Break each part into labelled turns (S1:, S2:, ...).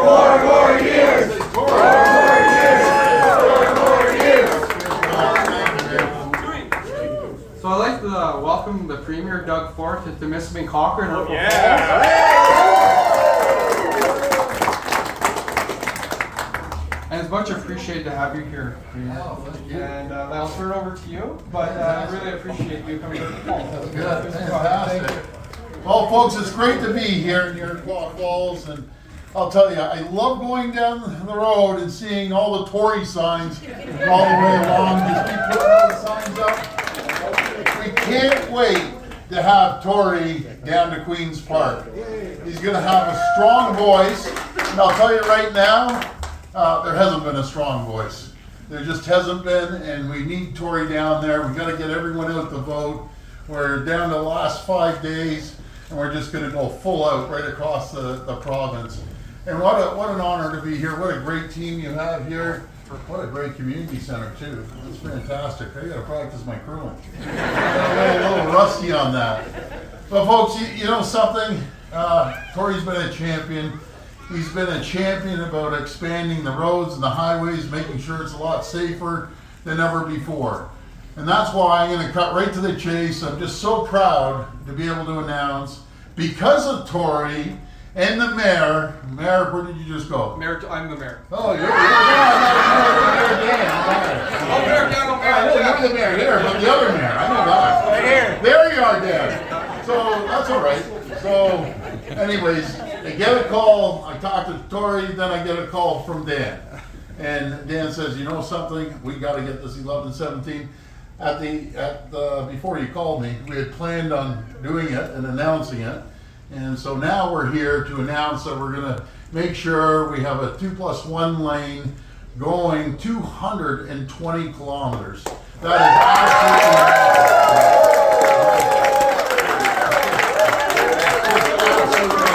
S1: 4 more years! 4 more years! 4 more years!
S2: So I'd like to welcome the Premier, Doug Ford, to Temiskaming Cochrane, Iroquois Falls. And it's much appreciated to have you here, Premier. And I'll turn it over to you, but I really appreciate you coming to the Falls.
S3: Good, fantastic. Well, folks, it's great to be here in Iroquois Falls, and I'll tell you, I love going down the road and seeing all the Tory signs all the way along. Just keep putting all the signs up. We can't wait to have Tory down to Queen's Park. He's going to have a strong voice, and I'll tell you right now, there hasn't been a strong voice. There just hasn't been, and we need Tory down there. We've got to get everyone out to vote. We're down to the last 5 days, and we're just going to go full out right across the province. And what an honor to be here. What a great team you have here. What a great community center too. It's fantastic. I got to practice my curling. I'm a little rusty on that. But folks, you know something? Tory's been a champion. He's been a champion about expanding the roads and the highways, making sure it's a lot safer than ever before. And that's why I'm going to cut right to the chase. I'm just so proud to be able to announce, because of Tory and the mayor, where did you just go?
S2: Mayor, I'm the mayor.
S3: Oh, you're the mayor here, but the other mayor, I know that.
S1: Right here.
S3: There you are, Dan. So that's all right. So, anyways, I get a call. I talk to Tory, then I get a call from Dan, and Dan says, "You know something? We got to get this 1117." Before you called me, we had planned on doing it and announcing it, and so now we're here to announce that we're going to make sure we have a 2+1 lane going 220 kilometers. That is absolutely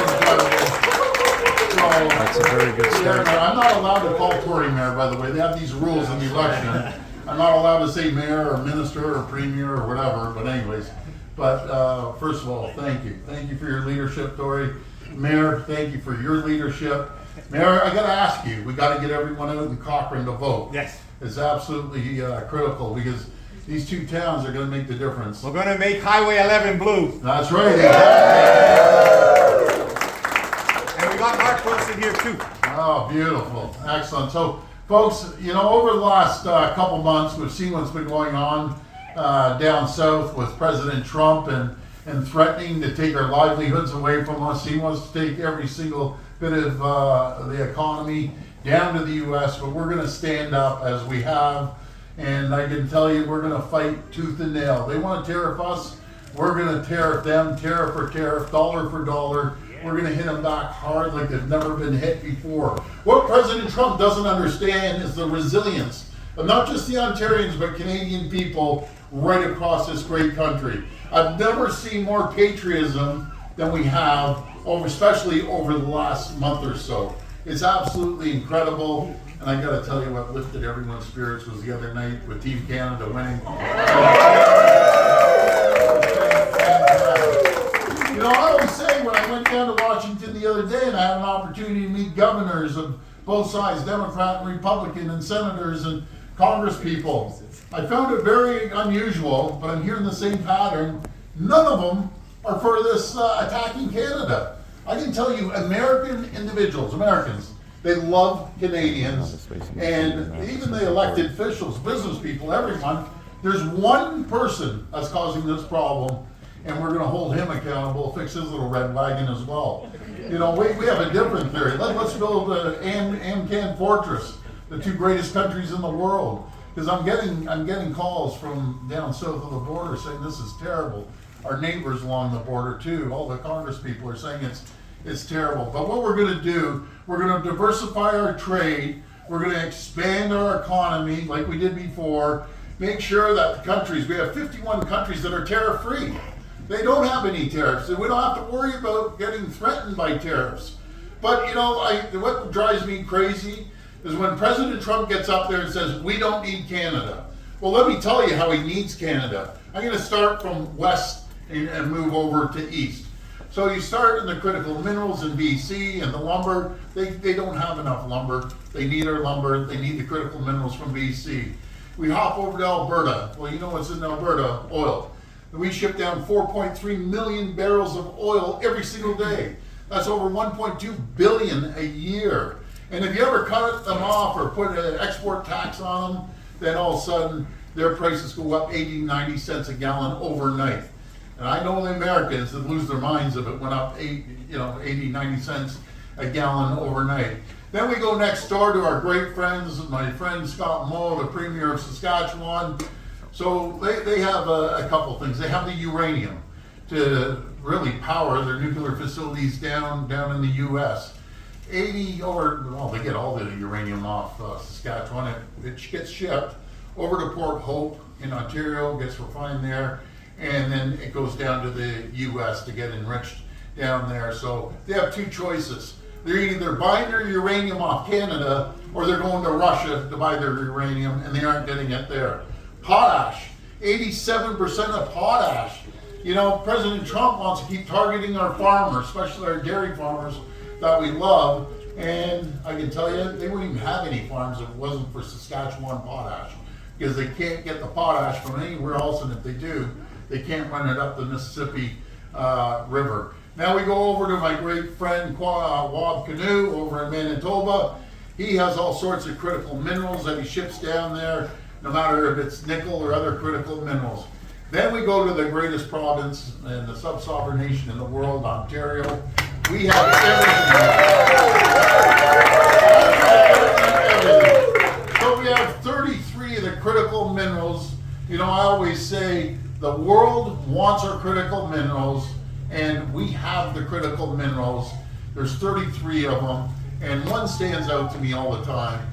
S4: That's a very good start.
S3: I'm not allowed to call Tory mayor, by the way. They have these rules in the election. I'm not allowed to say mayor or minister or premier or whatever, but anyways. But first of all, thank you. Thank you for your leadership, Tory. Mayor, thank you for your leadership. Mayor, I got to ask you, we got to get everyone out in Cochrane to vote.
S1: Yes.
S3: It's absolutely critical, because these two towns are going to make the difference.
S1: We're going to make Highway 11 blue.
S3: That's right.
S1: And we got Mark Wilson here too.
S3: Oh, beautiful. Excellent. So, folks, you know, over the last couple months, we've seen what's been going on down south with President Trump and threatening to take our livelihoods away from us. He wants to take every single bit of the economy down to the U.S., but we're going to stand up as we have, and I can tell you we're going to fight tooth and nail. They want to tariff us, we're going to tariff them, tariff for tariff, dollar for dollar. We're going to hit them back hard like they've never been hit before. What President Trump doesn't understand is the resilience of not just the Ontarians, but Canadian people right across this great country. I've never seen more patriotism than we have, especially over the last month or so. It's absolutely incredible, and I got to tell you what lifted everyone's spirits was the other night with Team Canada winning. You know, I always say when I went down to Washington the other day and I had an opportunity to meet governors of both sides, Democrat and Republican, and senators and Congress people, I found it very unusual, but I'm hearing the same pattern. None of them are for this attacking Canada. I can tell you, Americans, they love Canadians, and even the elected officials, business people, everyone. There's one person that's causing this problem, and we're going to hold him accountable, fix his little red wagon as well. You know, we have a different theory. Let's build an Amcan fortress, the two greatest countries in the world. Because I'm getting calls from down south of the border saying this is terrible. Our neighbors along the border too, all the Congress people are saying it's terrible. But what we're going to do, we're going to diversify our trade. We're going to expand our economy like we did before. Make sure that the countries, we have 51 countries that are tariff free. They don't have any tariffs, and we don't have to worry about getting threatened by tariffs. But you know, what drives me crazy is when President Trump gets up there and says, we don't need Canada. Well, let me tell you how he needs Canada. I'm going to start from west and move over to east. So you start in the critical minerals in BC and the lumber, they don't have enough lumber. They need our lumber, they need the critical minerals from BC. We hop over to Alberta. Well, you know what's in Alberta? Oil. We ship down 4.3 million barrels of oil every single day. That's over 1.2 billion a year. And if you ever cut them off or put an export tax on them, then all of a sudden their prices go up 80, 90 cents a gallon overnight. And I know the Americans that lose their minds if it went up 80, 90 cents a gallon overnight. Then we go next door to our great friends, my friend Scott Moe, the Premier of Saskatchewan. So they have a couple things. They have the uranium to really power their nuclear facilities down in the U.S. They get all the uranium off Saskatchewan. It gets shipped over to Port Hope in Ontario, gets refined there, and then it goes down to the U.S. to get enriched down there. So they have two choices. They're either buying their uranium off Canada or they're going to Russia to buy their uranium, and they aren't getting it there. Potash, 87% of potash. President Trump wants to keep targeting our farmers, especially our dairy farmers that we love. And I can tell you, they wouldn't even have any farms if it wasn't for Saskatchewan potash, because they can't get the potash from anywhere else, and if they do, they can't run it up the Mississippi River. Now we go over to my great friend Wab Canoe over in Manitoba. He has all sorts of critical minerals that he ships down there, no matter if it's nickel or other critical minerals. Then we go to the greatest province and the sub-sovereign nation in the world, Ontario. We have everything. So we have 33 of the critical minerals. I always say the world wants our critical minerals, and we have the critical minerals. There's 33 of them, and one stands out to me all the time,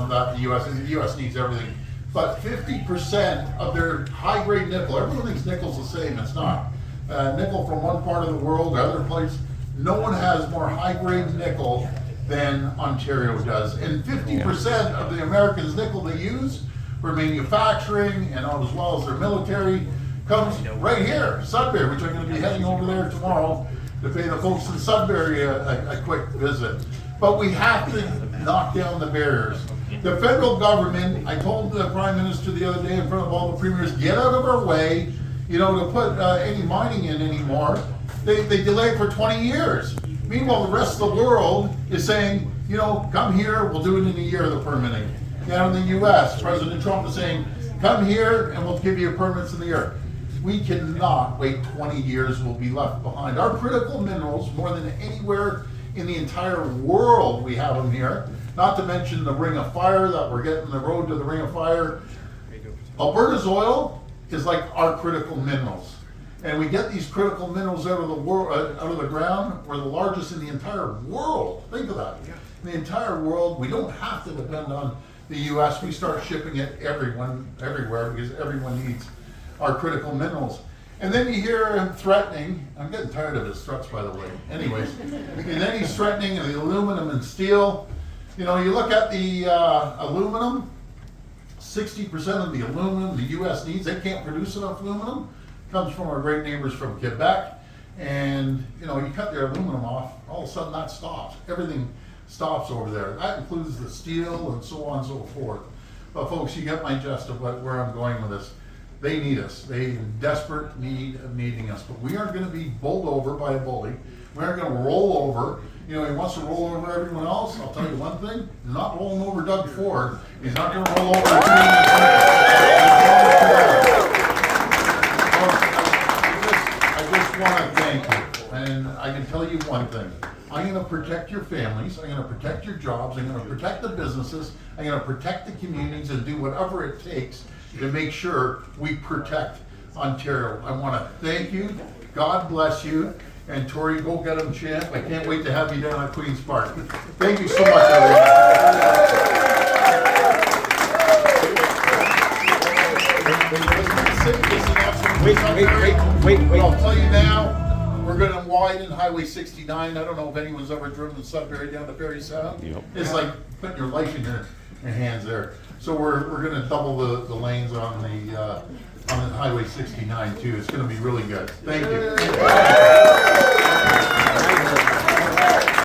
S3: that the U.S. needs everything. But 50% of their high-grade nickel, everyone thinks nickel's the same, it's not. Nickel from one part of the world to other place, no one has more high-grade nickel than Ontario does. And 50% of the Americans' nickel they use for manufacturing and as well as their military comes right here, Sudbury, which I'm going to be heading over there tomorrow to pay the folks in Sudbury a quick visit. But we have to knock down the barriers. The federal government, I told the Prime Minister the other day in front of all the premiers, get out of our way, to put any mining in anymore. They delayed for 20 years. Meanwhile, the rest of the world is saying, come here, we'll do it in a year, the permitting. Down in the U.S., President Trump is saying, come here and we'll give you permits in the year. We cannot wait 20 years, we'll be left behind. Our critical minerals, more than anywhere in the entire world, we have them here. Not to mention the Ring of Fire that we're getting the road to the Ring of Fire. Alberta's oil is like our critical minerals. And we get these critical minerals out of the world, out of the ground. We're the largest in the entire world. Think of that. In the entire world, we don't have to depend on the U.S. We start shipping it everywhere, because everyone needs our critical minerals. And then you hear him threatening. I'm getting tired of his threats, by the way. Anyways, and then he's threatening the aluminum and steel. You look at the aluminum. 60% of the aluminum the U.S. needs, they can't produce enough aluminum. Comes from our great neighbors from Quebec, and you cut their aluminum off, all of a sudden that stops. Everything stops over there. That includes the steel and so on and so forth. But folks, you get my gist of where I'm going with this. They need us. They in desperate need of needing us. But we aren't going to be bowled over by a bully. We aren't going to roll over. He wants to roll over everyone else. I'll tell you one thing, he's not rolling over Doug Ford. He's not going to roll over I just want to thank you. And I can tell you one thing. I'm going to protect your families. I'm going to protect your jobs. I'm going to protect the businesses. I'm going to protect the communities and do whatever it takes to make sure we protect Ontario. I want to thank you. God bless you. And Tory, go get him, champ. I can't wait to have you down at Queen's Park. Thank you so much, everyone. Wait. I'll tell you now, we're going to widen Highway 69. I don't know if anyone's ever driven Sudbury down to Parry Sound. Yep. It's like putting your life in your hands there. So we're going to double the lanes on the Highway 69 too. It's going to be really good. Thank you.